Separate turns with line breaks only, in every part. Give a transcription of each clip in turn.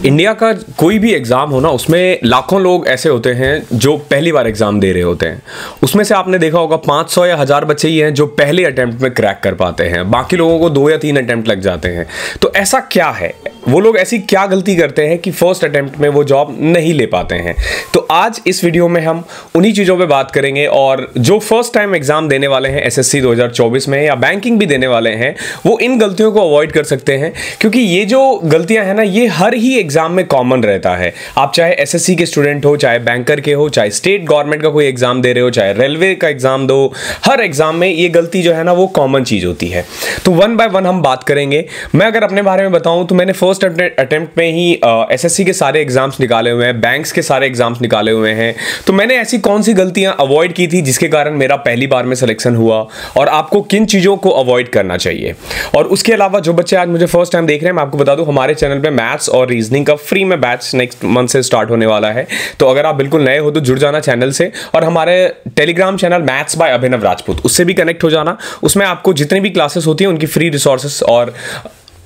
India का कोई भी एग्ज़ाम हो ना, उसमें लाखों लोग ऐसे होते हैं जो पहली बार एग्ज़ाम दे रहे होते हैं। उसमें से आपने देखा होगा 500 या 1000 बच्चे ही हैं जो पहले अटेम्प्ट में क्रैक कर पाते हैं, बाकी लोगों को 2 या 3 अटेम्प्ट लग जाते हैं। तो ऐसा क्या है, वो लोग ऐसी क्या गलती करते हैं कि फर्स्ट अटेम्प्ट में वो जॉब नहीं ले पाते हैं? तो आज इस वीडियो में हम उन्हीं चीज़ों पे बात करेंगे, और जो फर्स्ट टाइम एग्जाम देने वाले हैं एसएससी 2024 में या बैंकिंग भी देने वाले हैं, वो इन गलतियों को अवॉइड कर सकते हैं। क्योंकि ये जो गलतियां हैं ना, ये हर ही एग्जाम में कॉमन रहता है। आप चाहे एसएससी के स्टूडेंट हो, चाहे बैंकर के हो, चाहे स्टेट गवर्नमेंट का कोई एग्जाम दे रहे हो, चाहे रेलवे का एग्जाम दो, हर एग्जाम में ये गलती जो है ना वो कॉमन चीज होती है। तो वन बाय वन हम बात करेंगे। मैं अगर अपने बारे में बताऊं तो मैंने फर्स्ट अटेम्प्ट में ही एसएससी के सारे एग्जाम्स निकाले हुए हैं, बैंक्स के सारे एग्जाम्स निकाले हुए हैं। तो मैंने ऐसी कौन सी गलतियां अवॉइड की थी जिसके कारण मेरा पहली बार में सिलेक्शन हुआ, और आपको किन चीजों को अवॉइड करना चाहिए। और उसके अलावा जो बच्चे आज मुझे फर्स्ट टाइम देख रहे हैं, मैं आपको बता दूं हमारे चैनल पे मैथ्स और रीजनिंग का फ्री में बैच नेक्स्ट मंथ से स्टार्ट होने वाला है। तो अगर आप बिल्कुल नए हो तो जुड़ जाना चैनल से, और हमारे टेलीग्राम चैनल मैथ्स बाय अभिनव राजपूत, उससे भी कनेक्ट हो जाना। उसमें आपको जितनी भी क्लासेस होती हैं उनकी फ्री रिसोर्सेस और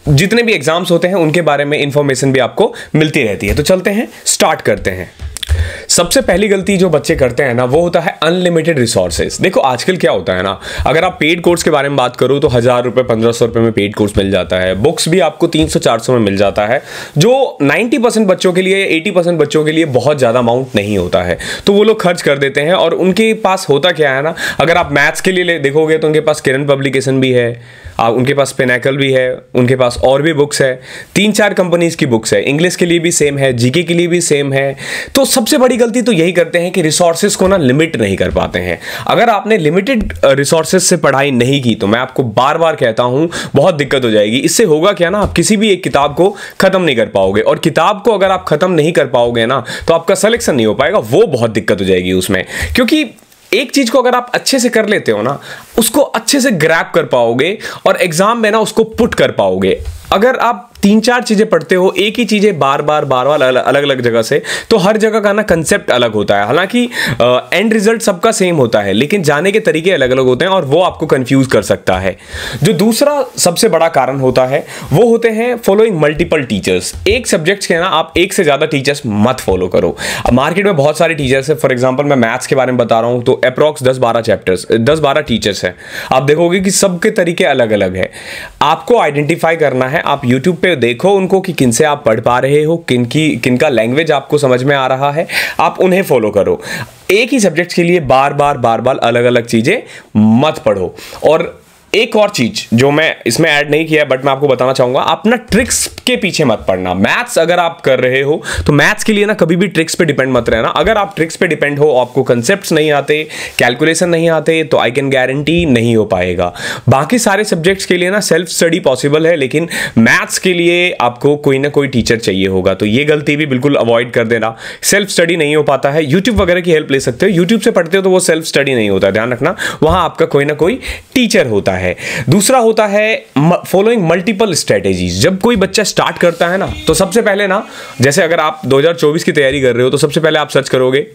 जितने भी एग्जाम्स होते हैं उनके बारे में इंफॉर्मेशन भी आपको मिलती रहती है। तो चलते हैं, स्टार्ट करते हैं। सबसे पहली गलती जो बच्चे करते हैं ना, वो होता है अनलिमिटेड रिसोर्सेज। देखो आजकल क्या होता है ना, अगर आप पेड कोर्स के बारे में बात करो तो 1000 रुपये 1500 रुपये में पेड कोर्स मिल जाता है। बुक्स भी आपको 300-400 में मिल जाता है, जो 90% बच्चों के लिए, 80% बच्चों के लिए बहुत ज़्यादा अमाउंट नहीं होता है। तो वो लोग खर्च कर देते हैं, और उनके पास होता क्या है ना, अगर आप मैथ्स के लिए देखोगे तो उनके पास किरण पब्लिकेशन भी है, उनके पास पिनैकल भी है, उनके पास और भी बुक्स है, 3-4 कंपनीज की बुक्स है, इंग्लिश के लिए भी सेम है, जीके के लिए भी सेम है। तो सबसे बड़ी गलती तो यही करते हैं कि रिसोर्सेज को ना लिमिट नहीं कर पाते हैं। अगर आपने लिमिटेड रिसोर्सेज से पढ़ाई नहीं की तो मैं आपको बार बार कहता हूं बहुत दिक्कत हो जाएगी। इससे होगा क्या ना, आप किसी भी एक किताब को खत्म नहीं कर पाओगे, और किताब को अगर आप खत्म नहीं कर पाओगे ना तो आपका सिलेक्शन नहीं हो पाएगा। वो बहुत दिक्कत हो जाएगी उसमें, क्योंकि एक चीज को अगर आप अच्छे से कर लेते हो ना, उसको अच्छे से ग्रैब कर पाओगे और एग्जाम में ना उसको पुट कर पाओगे। अगर आप 3-4 चीजें पढ़ते हो, एक ही चीजें बार बार अलग अलग जगह से, तो हर जगह का ना कंसेप्ट अलग होता है। हालांकि एंड रिजल्ट सबका सेम होता है, लेकिन जाने के तरीके अलग अलग होते हैं, और वो आपको कंफ्यूज कर सकता है। जो दूसरा सबसे बड़ा कारण होता है वो होते हैं फॉलोइंग मल्टीपल टीचर्स। एक सब्जेक्ट के ना आप एक से ज्यादा टीचर्स मत फॉलो करो। मार्केट में बहुत सारे टीचर्स है। फॉर एग्जाम्पल मैं मैथ्स के बारे में बता रहा हूं तो अप्रॉक्स 10-12 चैप्टर्स, 10-12 टीचर्स हैं। आप देखोगे कि सबके तरीके अलग अलग है। आपको आइडेंटिफाई करना है, आप YouTube पे देखो उनको कि किनसे आप पढ़ पा रहे हो, किनका लैंग्वेज आपको समझ में आ रहा है, आप उन्हें फॉलो करो। एक ही सब्जेक्ट के लिए बार बार अलग अलग चीजें मत पढ़ो। और एक और चीज जो मैं इसमें ऐड नहीं किया है बट मैं आपको बताना चाहूंगा, आप ना ट्रिक्स के पीछे मत पड़ना। मैथ्स अगर आप कर रहे हो तो मैथ्स के लिए ना कभी भी ट्रिक्स पे डिपेंड मत रहना। अगर आप ट्रिक्स पे डिपेंड हो, आपको कंसेप्ट्स नहीं आते, कैलकुलेशन नहीं आते, तो आई कैन गारंटी नहीं हो पाएगा। बाकी सारे सब्जेक्ट्स के लिए ना सेल्फ स्टडी पॉसिबल है, लेकिन मैथ्स के लिए आपको कोई ना कोई टीचर चाहिए होगा। तो ये गलती भी बिल्कुल अवॉइड कर देना। सेल्फ स्टडी नहीं हो पाता है, यूट्यूब वगैरह की हेल्प ले सकते हो। यूट्यूब से पढ़ते हो तो वो सेल्फ स्टडी नहीं होता, ध्यान रखना, वहां आपका कोई ना कोई टीचर होता है। दूसरा होता है फॉलोइंग मल्टीपल स्ट्रेटेजीज। जब कोई बच्चा स्टार्ट करता है ना, तो सबसे पहले ना, जैसे अगर आप 2024 की तैयारी कर रहे हो तो सबसे पहले आप सर्च करोगे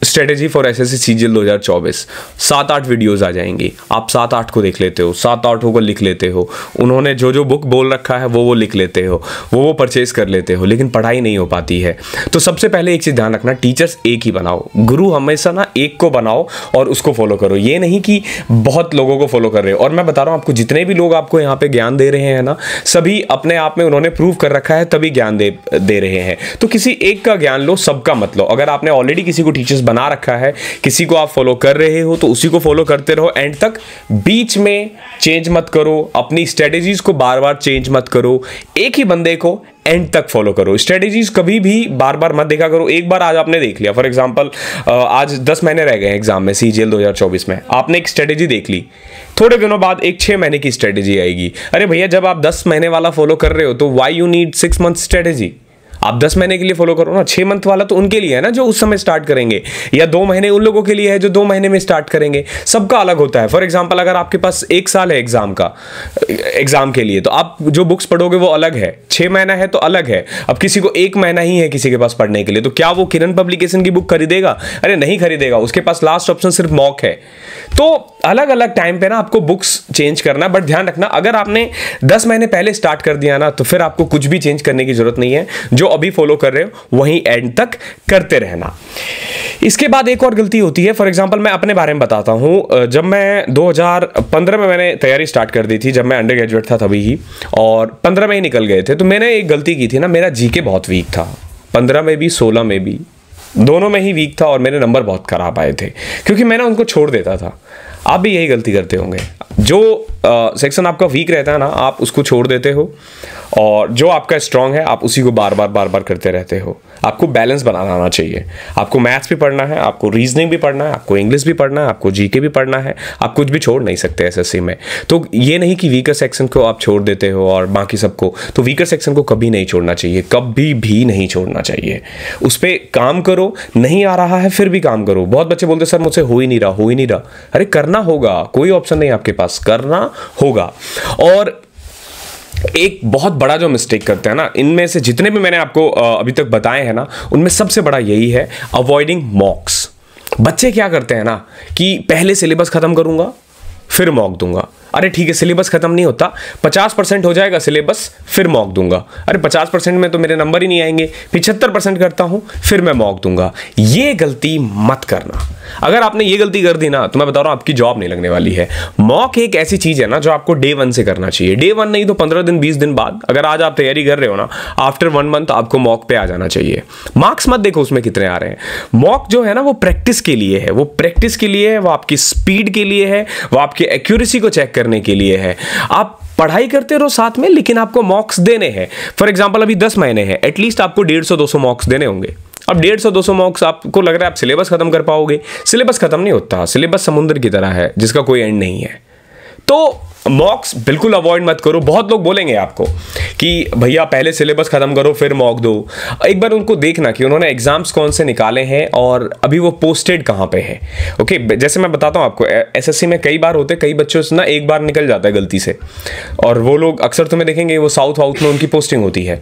strategy for SSC CGL 2024, 7-8 videos आ जाएंगी। आप 7-8 को देख लेते हो, 7-8 को लिख लेते हो, उन्होंने जो बुक बोल रखा है वो लिख लेते हो, वो परचेज कर लेते हो, लेकिन पढ़ाई नहीं हो पाती है। तो सबसे पहले एक चीज ध्यान रखना, टीचर्स एक ही बनाओ। गुरु हमेशा ना एक को बनाओ और उसको फॉलो करो, ये नहीं कि बहुत लोगों को फॉलो कर रहे हो। और मैं बता रहा हूं आपको, जितने भी लोग आपको यहाँ पे ज्ञान दे रहे हैं ना, सभी अपने आप में उन्होंने प्रूव कर रखा है तभी ज्ञान दे रहे हैं। तो किसी एक का ज्ञान लो, सबका मत लो। अगर आपने ऑलरेडी किसी को टीचर्स बना रखा है, किसी को आप फॉलो कर रहे हो, तो उसी को फॉलो करते रहो एंड तक। बीच में चेंज मत करो, अपनी स्ट्रेटेजीज को बार बार चेंज मत करो। एक ही बंदे को एंड तक फॉलो करो। स्ट्रेटेजीज कभी भी बार बार मत देखा करो। एक बार आज आपने देख लिया, फॉर एग्जांपल आज 10 महीने रह गए एग्जाम में, सीजीएल 2024 में, आपने एक स्ट्रेटेजी देख ली, थोड़े दिनों बाद एक 6 महीने की स्ट्रेटेजी आएगी। अरे भैया, जब आप 10 महीने वाला फॉलो कर रहे हो तो why you need 6 month strategy? आप 10 महीने के लिए फॉलो करो ना। 6 मंथ वाला तो उनके लिए है ना जो उस समय स्टार्ट करेंगे, या 2 महीने उन लोगों के लिए है जो 2 महीने में स्टार्ट करेंगे। सबका अलग होता है। फॉर एग्जांपल अगर आपके पास 1 साल है एग्जाम के लिए, तो आप जो बुक्स पढ़ोगे वो अलग है। 6 महीना है तो अलग है। अब किसी को 1 महीना ही है किसी के पास पढ़ने के लिए, तो क्या वो किरण पब्लिकेशन की बुक खरीदेगा? अरे नहीं खरीदेगा, उसके पास लास्ट ऑप्शन सिर्फ मॉक है। तो अलग अलग टाइम पे ना आपको बुक्स चेंज करना, बट ध्यान रखना अगर आपने 10 महीने पहले स्टार्ट कर दिया ना, तो फिर आपको कुछ भी चेंज करने की जरूरत नहीं है। जो अभी फॉलो कर रहे हो वहीं एंड तक करते रहना। इसके बाद एक और गलती होती है, फॉर एग्जांपल मैं अपने बारे में बताता हूं। जब मैं 2015 में मैंने तैयारी स्टार्ट कर दी थी, जब मैं अंडर ग्रेजुएट था तभी ही, और 15 में ही निकल गए थे। तो मैंने एक गलती की थी ना, मेरा जीके बहुत वीक था, 15 में भी 16 में भी, दोनों में ही वीक था, और मेरे नंबर बहुत खराब आए थे क्योंकि मैंने उनको छोड़ देता था। आप भी यही गलती करते होंगे, जो सेक्शन आपका वीक रहता है ना, आप उसको छोड़ देते हो, और जो आपका स्ट्रांग है आप उसी को बार बार करते रहते हो। आपको बैलेंस बनाना आना चाहिए। आपको मैथ्स भी पढ़ना है, आपको रीजनिंग भी पढ़ना है, आपको इंग्लिश भी पढ़ना है, आपको जीके भी पढ़ना है। आप कुछ भी छोड़ नहीं सकते एसएससी में। तो ये नहीं कि वीकर सेक्शन को आप छोड़ देते हो और बाकी सबको, तो वीकर सेक्शन को कभी नहीं छोड़ना चाहिए, कभी भी नहीं छोड़ना चाहिए। उस पर काम करो, नहीं आ रहा है फिर भी काम करो। बहुत बच्चे बोलते सर मुझसे हो ही नहीं रहा। अरे करना होगा, कोई ऑप्शन नहीं आपके पास, करना होगा। और एक बहुत बड़ा जो मिस्टेक करते हैं ना, इनमें से जितने भी मैंने आपको अभी तक बताए हैं ना, उनमें सबसे बड़ा यही है, अवॉइडिंग मॉक्स। बच्चे क्या करते हैं ना कि पहले सिलेबस खत्म करूंगा फिर मॉक दूंगा। अरे ठीक है, सिलेबस खत्म नहीं होता, 50% हो जाएगा सिलेबस फिर मॉक दूंगा। अरे 50% में तो मेरे नंबर ही नहीं आएंगे, 75% करता हूं फिर मैं मॉक दूंगा। ये गलती मत करना। अगर आपने ये गलती कर दी ना, तो मैं बता रहा हूं आपकी जॉब नहीं लगने वाली है। मॉक एक ऐसी चीज है ना जो आपको डे 1 से करना चाहिए। डे 1 नहीं तो 15 दिन 20 दिन बाद, अगर आज आप तैयारी कर रहे हो ना, आफ्टर 1 मंथ आपको मॉक पे आ जाना चाहिए। मार्क्स मत देखो उसमें कितने आ रहे हैं। मॉक जो है ना वो प्रैक्टिस के लिए है, वो प्रैक्टिस के लिए है, वो आपकी स्पीड के लिए है, वो आपकी एक्यूरेसी को चेक करने के लिए है। आप पढ़ाई करते रहो साथ में, लेकिन आपको मॉक्स देने हैं। फॉर एग्जांपल अभी 10 महीने हैं, एटलीस्ट आपको 150-200 मॉक्स देने होंगे। अब 150-200 मॉक्स आपको लग रहा है आप सिलेबस खत्म कर पाओगे, सिलेबस खत्म नहीं होता। सिलेबस समुद्र की तरह है जिसका कोई एंड नहीं है। तो मॉक्स बिल्कुल अवॉइड मत करो। बहुत लोग बोलेंगे आपको कि भैया पहले सिलेबस खत्म करो फिर मॉक दो। एक बार उनको देखना कि उन्होंने एग्जाम्स कौन से निकाले हैं और अभी वो पोस्टेड कहाँ पे है। ओके, जैसे मैं बताता हूँ आपको, एसएससी में कई बार होते, कई बच्चों से ना एक बार निकल जाता है गलती से, और वो लोग अक्सर तुम्हें देखेंगे वो साउथ वाउथ में उनकी पोस्टिंग होती है।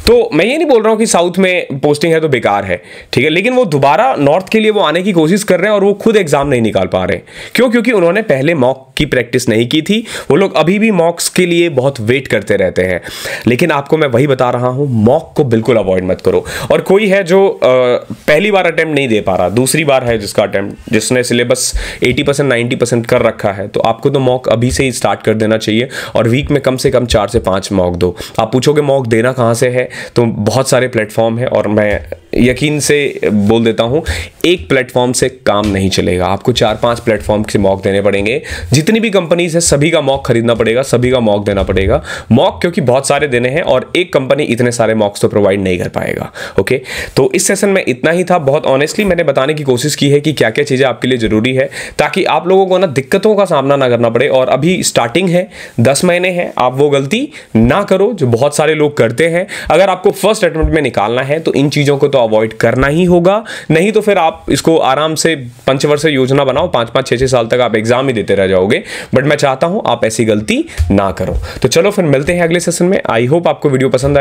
तो मैं ये नहीं बोल रहा हूँ कि साउथ में पोस्टिंग है तो बेकार है, ठीक है, लेकिन वो दोबारा नॉर्थ के लिए वो आने की कोशिश कर रहे हैं और वो खुद एग्जाम नहीं निकाल पा रहे। क्यों? क्योंकि उन्होंने पहले मॉक की प्रैक्टिस नहीं की थी। वो लोग अभी भी मॉक्स के लिए बहुत वेट करते रहते हैं। लेकिन आपको मैं वही बता रहा हूं, मॉक को बिल्कुल अवॉइड मत करो। और कोई है जो पहली बार अटेम्प्ट नहीं दे पा रहा, दूसरी बार है जिसका अटेम्प्ट, जिसने सिलेबस 80% 90% कर रखा है, तो आपको तो मॉक अभी से ही स्टार्ट कर देना चाहिए और वीक में कम से कम 4 से 5 मॉक दो। आप पूछोगे मॉक देना कहां से है, तो बहुत सारे प्लेटफॉर्म है, और मैं यकीन से बोल देता हूं एक प्लेटफॉर्म से काम नहीं चलेगा। आपको 4-5 प्लेटफॉर्म से मॉक देने पड़ेंगे। जितनी भी कंपनीज है सभी का मॉक खरीदना पड़ेगा, सभी का मॉक देना पड़ेगा। मॉक क्योंकि बहुत सारे देने हैं और एक कंपनी इतने सारे मॉक्स तो प्रोवाइड नहीं कर पाएगा। ओके, तो इस सेशन में इतना ही था। बहुत ऑनेस्टली मैंने बताने की कोशिश की है कि क्या क्या चीजें आपके लिए जरूरी है, ताकि आप लोगों को ना दिक्कतों का सामना ना करना पड़े। और अभी स्टार्टिंग है, 10 महीने हैं, आप वो गलती ना करो जो बहुत सारे लोग करते हैं। अगर आपको फर्स्ट अटेम्प्ट में निकालना है तो इन चीजों को तो अवॉइड करना ही होगा, नहीं तो फिर आप इसको आराम से पंचवर्षीय योजना बनाओ, 5-5 6-6 साल तक आप एग्जाम ही देते रह जाओगे। बट मैं चाहता हूं आप ऐसी गलती ना करो। तो चलो फिर मिलते हैं अगले सेशन में। आई होप आपको वीडियो पसंद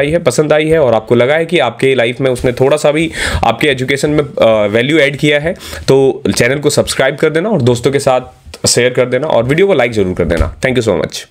आई है और आपको लगा है कि आपके लाइफ में उसने थोड़ा सा भी आपके एजुकेशन में वैल्यू ऐड किया है। तो चैनल को सब्सक्राइब कर देना और दोस्तों के साथ शेयर कर देना और वीडियो को लाइक जरूर कर देना। Thank you so much.